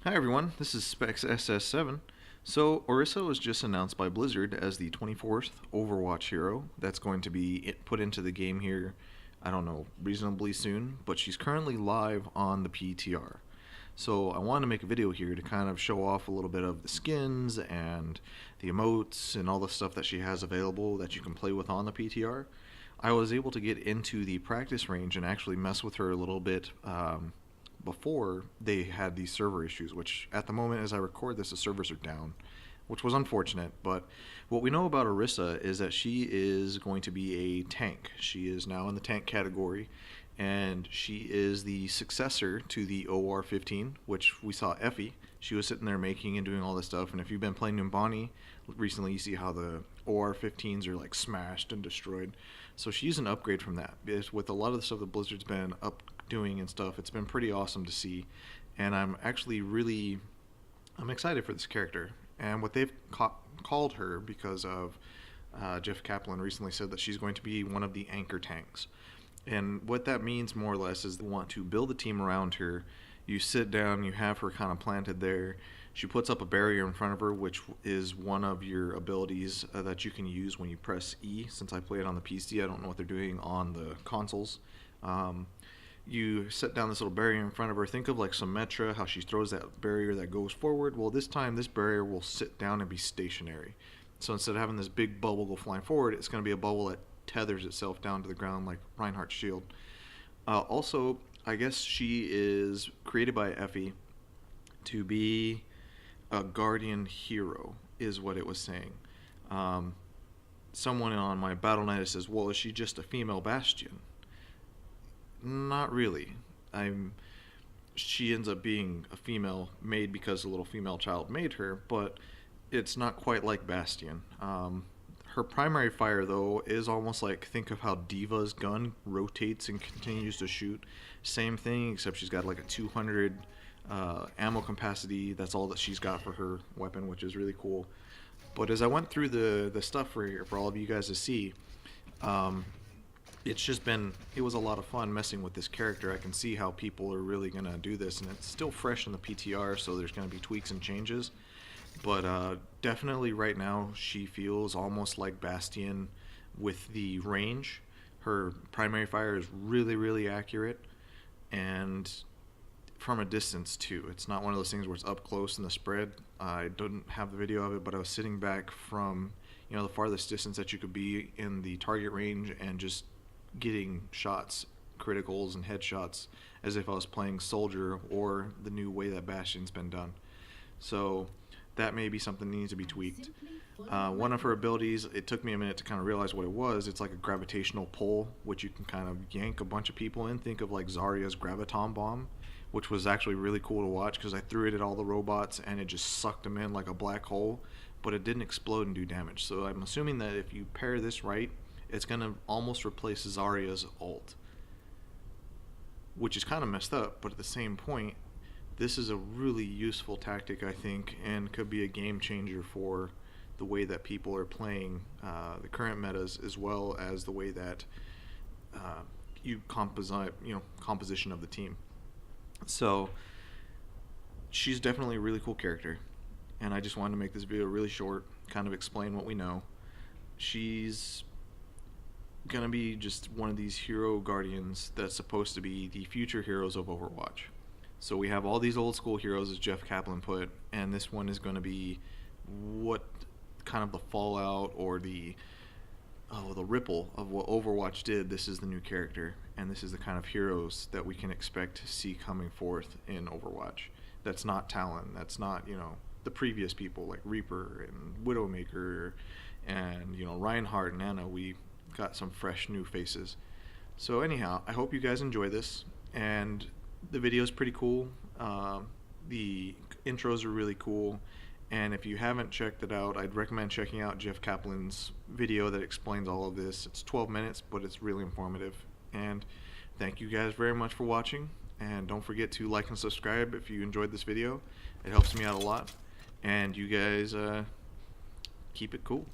Hi everyone, this is Specs SS7. So, Orisa was just announced by Blizzard as the 24th Overwatch hero that's going to be put into the game here, I don't know, reasonably soon, but she's currently live on the PTR. So, I wanted to make a video here to kind of show off a little bit of the skins and the emotes and all the stuff that she has available that you can play with on the PTR. I was able to get into the practice range and actually mess with her a little bit before they had these server issues, which at the moment as I record this, the servers are down, which was unfortunate. But what we know about Orisa is that she is going to be a tank. She is now in the tank category, and she is the successor to the OR15, which we saw Effie. She was sitting there making and doing all this stuff, and if you've been playing Numbani recently, you see how the OR15s are like smashed and destroyed. So she's an upgrade from that. With a lot of the stuff that Blizzard's been up doing and stuff, it's been pretty awesome to see, and I'm actually I'm excited for this character and what they've called her, because of Jeff Kaplan recently said that she's going to be one of the anchor tanks. And what that means more or less is they want to build a team around her. You sit down, you have her kind of planted there. She puts up a barrier in front of her, which is one of your abilities that you can use when you press E. Since I play it on the PC, I don't know what they're doing on the consoles. You set down this little barrier in front of her. Think of like Symmetra, how she throws that barrier that goes forward. Well, this time this barrier will sit down and be stationary. So instead of having this big bubble go flying forward, it's going to be a bubble that tethers itself down to the ground like Reinhardt's shield. Also, I guess she is created by Effie to be a guardian hero, is what it was saying. Someone on my Battle.net says, well, is she just a female Bastion? Not really. She ends up being a female made because a little female child made her, but it's not quite like Bastion. Her primary fire, though, is almost like, think of how Diva's gun rotates and continues to shoot. Same thing, except she's got like a 200 ammo capacity. That's all that she's got for her weapon, which is really cool. But as I went through the stuff for all of you guys to see, it was a lot of fun messing with this character. I can see how people are really going to do this, and it's still fresh in the PTR, so there's going to be tweaks and changes. But definitely right now she feels almost like Bastion with the range. Her primary fire is really, really accurate, and from a distance too. It's not one of those things where it's up close in the spread. I don't have the video of it, but I was sitting back from the farthest distance that you could be in the target range and just getting shots, criticals and headshots, as if I was playing Soldier or the new way that Bastion's been done. So that may be something that needs to be tweaked. One of her abilities, it took me a minute to kind of realize what it was. It's like a gravitational pull, which you can kind of yank a bunch of people in. Think of like Zarya's Graviton Bomb, which was actually really cool to watch because I threw it at all the robots and it just sucked them in like a black hole, but it didn't explode and do damage. So I'm assuming that if you pair this right, it's going to almost replace Zarya's ult, which is kind of messed up, but at the same point, this is a really useful tactic, I think, and could be a game changer for the way that people are playing the current metas, as well as the way that composition of the team. So she's definitely a really cool character, and I just wanted to make this video really short, kind of explain what we know. She's gonna be just one of these hero guardians that's supposed to be the future heroes of Overwatch. So we have all these old school heroes, as Jeff Kaplan put, and this one is going to be what kind of the fallout or the ripple of what Overwatch did. This is the new character, and this is the kind of heroes that we can expect to see coming forth in Overwatch. That's not Talon, that's not the previous people like Reaper and Widowmaker and Reinhardt and Anna. We got some fresh new faces. So anyhow, I hope you guys enjoy this, and the video is pretty cool. The intros are really cool, and if you haven't checked it out, I'd recommend checking out Jeff Kaplan's video that explains all of this. It's 12 minutes, but it's really informative. And thank you guys very much for watching, and don't forget to like and subscribe if you enjoyed this video. It helps me out a lot, and you guys keep it cool.